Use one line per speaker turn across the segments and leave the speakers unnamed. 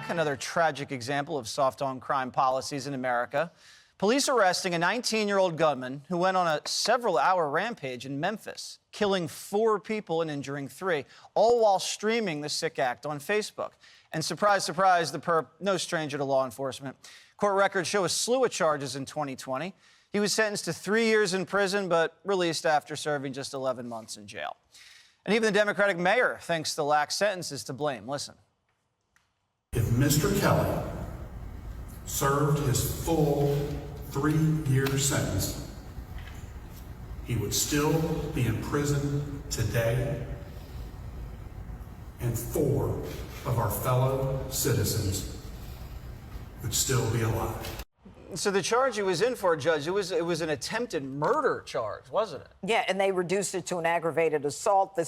back, another tragic example of soft-on-crime policies in America. Police arresting a 19-year-old gunman who went on a several-hour rampage in Memphis, killing 4 people and injuring 3, all while streaming the sick act on Facebook. And surprise, surprise, the perp, no stranger to law enforcement. Court records show a slew of charges in 2020. He was sentenced to 3 years in prison, but released after serving just 11 months in jail. And even the Democratic mayor thinks the lax sentence is to blame. Listen.
If Mr. Kelly served his full 3-year sentence, he would still be in prison today, and 4 of our fellow citizens would still be alive.
So the charge he was in for, Judge, it was an attempted murder charge, wasn't it?
Yeah, and they reduced it to an aggravated assault. The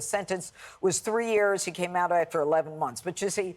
sentence was 3 years. He came out after 11 months. But you see,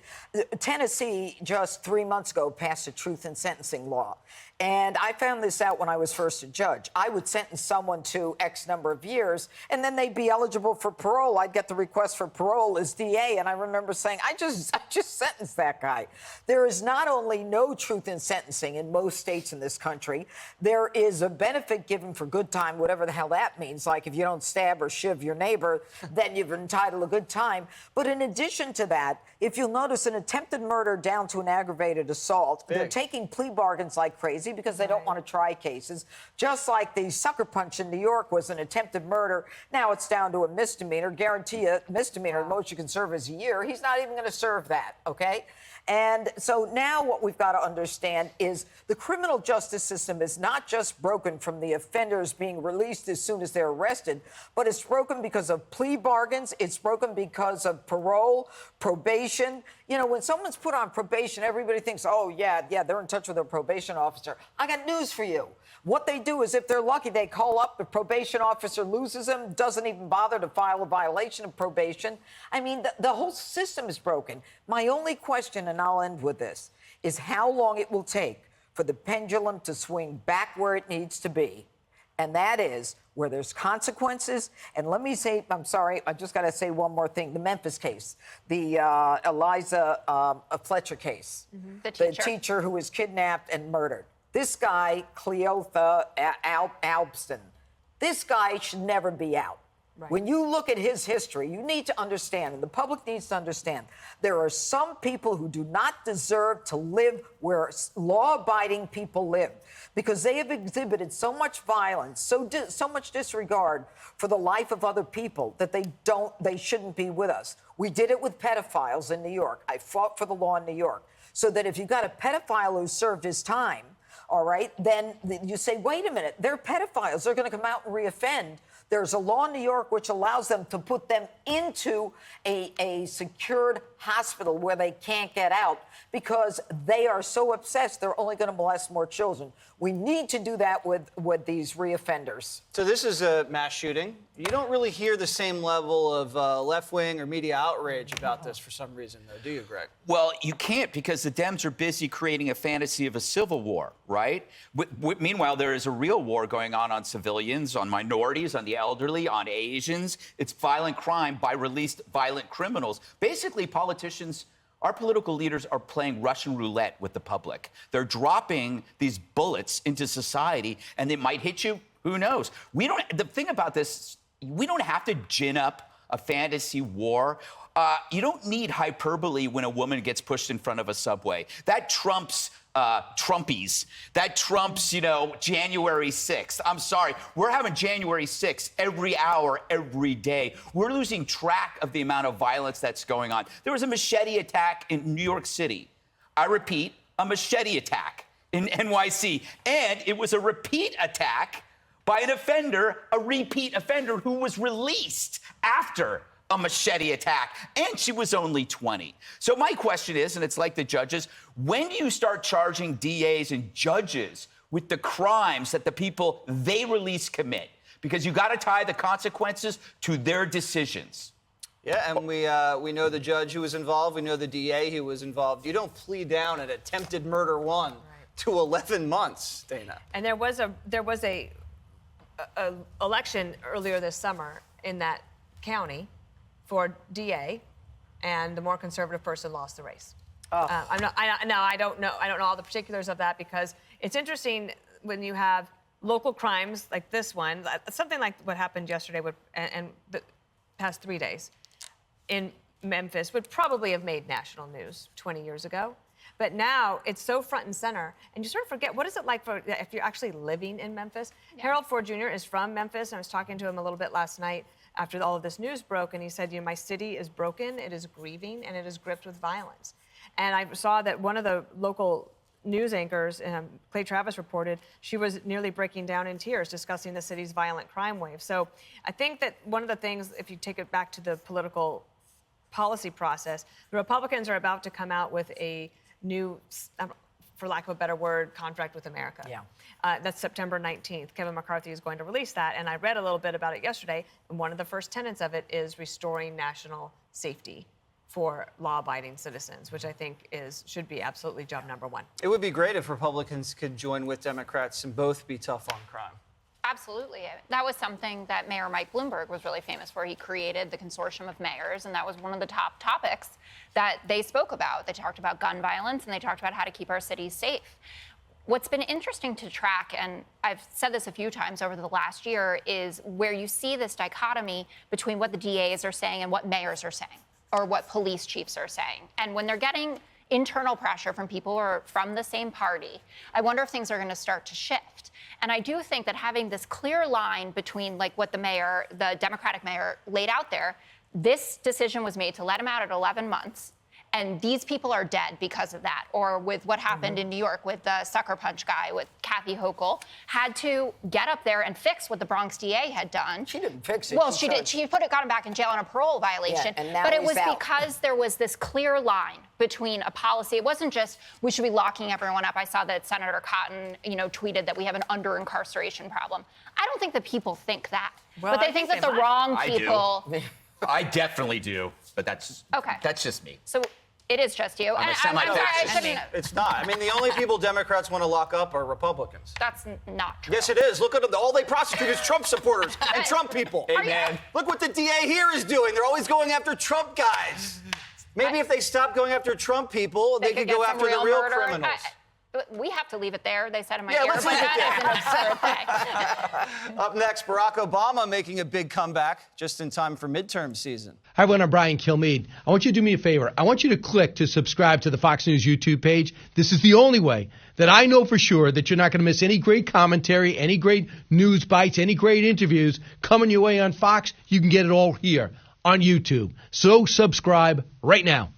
Tennessee just 3 months ago passed a truth in sentencing law. And I found this out when I was first a judge. I would sentence someone to X number of years, and then they'd be eligible for parole. I'd get the request for parole as DA, and I remember saying, I just sentenced that guy. There is not only no truth in sentencing in most states in this country, there is a benefit given for good time, whatever the hell that means. Like if you don't stab or shiv your neighbor, then you've entitled a good time. But in addition to that, if you'll notice an attempted murder down to an aggravated assault, they're taking plea bargains like crazy because they don't want to try cases. Just like the sucker punch in New York was an attempted murder. Now it's down to a misdemeanor. Guarantee you, misdemeanor, the most you can serve is a year. He's not even going to serve that, okay? And so now what we've got to understand is the criminal justice system is not just broken from the offenders being released as soon as they're arrested, but it's broken because of plea bargains. It's broken because of parole, probation. You know, when someone's put on probation, everybody thinks, oh, yeah, they're in touch with their probation officer. I got news for you. What they do is, if they're lucky, they call up, the probation officer loses them, doesn't even bother to file a violation of probation. I mean, the whole system is broken. My only question, and I'll end with this, is how long it will take for the pendulum to swing back where it needs to be. And that is where there's consequences. And let me say, I'm sorry, I just got to say one more thing. The Memphis case, the Eliza Fletcher case, the teacher who was kidnapped and murdered. This guy, Cleotha Albston, this guy should never be out. Right. When you look at his history, you need to understand, and the public needs to understand, there are some people who do not deserve to live where law-abiding people live because they have exhibited so much violence, so much disregard for the life of other people that they shouldn't be with us. We did it with pedophiles in New York. I fought for the law in New York so that if you've got a pedophile who served his time, all right, then you say, wait a minute, they're pedophiles. They're going to come out and reoffend. There's a law in New York which allows them to put them into a secured hospital where they can't get out because they are so obsessed they're only going to molest more children. We need to do that with these reoffenders.
So this is a mass shooting. You don't really hear the same level of left-wing or media outrage about this for some reason, though, do you, Greg?
Well, you can't because the Dems are busy creating a fantasy of a civil war, right? Meanwhile, there is a real war going on civilians, on minorities, on the elderly, on Asians. It's violent crime by released violent criminals. Basically, politicians, our political leaders are playing Russian roulette with the public. They're dropping these bullets into society, and they might hit you. Who knows? The thing about this, we don't have to gin up a fantasy war. You don't need hyperbole when a woman gets pushed in front of a subway. That trumps Trumpies. That trumps, January 6th. I'm sorry. We're having January 6th every hour, every day. We're losing track of the amount of violence that's going on. There was a machete attack in New York City. I repeat, a machete attack in NYC. And it was a repeat attack by an offender, a repeat offender who was released after a machete attack, and she was only 20. So my question is, and it's like the judges, when do you start charging DAs and judges with the crimes that the people they release commit? Because you got to tie the consequences to their decisions.
Yeah, and we know the judge who was involved. We know the DA who was involved. You don't plead down an attempted murder to 11 months, Dana.
And there was a election earlier this summer in that county for DA, and the more conservative person lost the race. I don't know all the particulars of that, because it's interesting when you have local crimes like this one, something like what happened yesterday and the past 3 days in Memphis would probably have made national news 20 years ago. But now it's so front and center, and you sort of forget, what is it like if you're actually living in Memphis? Yeah. Harold Ford Jr. is from Memphis, and I was talking to him a little bit last night after all of this news broke, and he said, my city is broken, it is grieving, and it is gripped with violence. And I saw that one of the local news anchors, Clay Travis, reported she was nearly breaking down in tears discussing the city's violent crime wave. So I think that one of the things, if you take it back to the political policy process, the Republicans are about to come out with a new, for lack of a better word, contract with America.
Yeah.
That's September 19th. Kevin McCarthy is going to release that, and I read a little bit about it yesterday, and one of the first tenets of it is restoring national safety for law-abiding citizens, which I think should be absolutely job number one.
It would be great if Republicans could join with Democrats and both be tough on crime.
Absolutely. That was something that Mayor Mike Bloomberg was really famous for. He created the consortium of mayors, and that was one of the top topics that they spoke about. They talked about gun violence, and they talked about how to keep our cities safe. What's been interesting to track, and I've said this a few times over the last year, is where you see this dichotomy between what the DAs are saying and what mayors are saying, or what police chiefs are saying. And when they're getting internal pressure from people who are from the same party, I wonder if things are going to start to shift. And I do think that having this clear line between like what the Democratic mayor laid out there, this decision was made to let him out at 11 months. And these people are dead because of that. Or with what happened in New York with the sucker punch guy, with Kathy Hochul, had to get up there and fix what the Bronx DA had done.
She didn't fix it.
Well, she did. She got him back in jail on a parole violation.
Yeah, and now
but it
he's
was
out.
because there was this clear line between a policy. It wasn't just we should be locking everyone up. I saw that Senator Cotton, tweeted that we have an under-incarceration problem. I don't think that people think that.
Well,
but they think that the wrong people.
I definitely do, but that's just me.
So it is just you.
I'm a
sorry, I shouldn't.
It's not. I mean, the only people Democrats want to lock up are Republicans.
That's not true.
Yes, it is. Look at them. All they prosecute is Trump supporters and Trump people.
Amen.
Look what the DA here is doing. They're always going after Trump guys. Maybe if they stop going after Trump people, they could go after the real criminals.
We have to leave it there, they said in my
Yeah,
ear,
let's
but
leave it
that is an absurd thing.
Up next, Barack Obama making a big comeback just in time for midterm season.
Hi, everyone. I'm Brian Kilmeade. I want you to do me a favor. I want you to click to subscribe to the Fox News YouTube page. This is the only way that I know for sure that you're not going to miss any great commentary, any great news bites, any great interviews coming your way on Fox. You can get it all here on YouTube. So subscribe right now.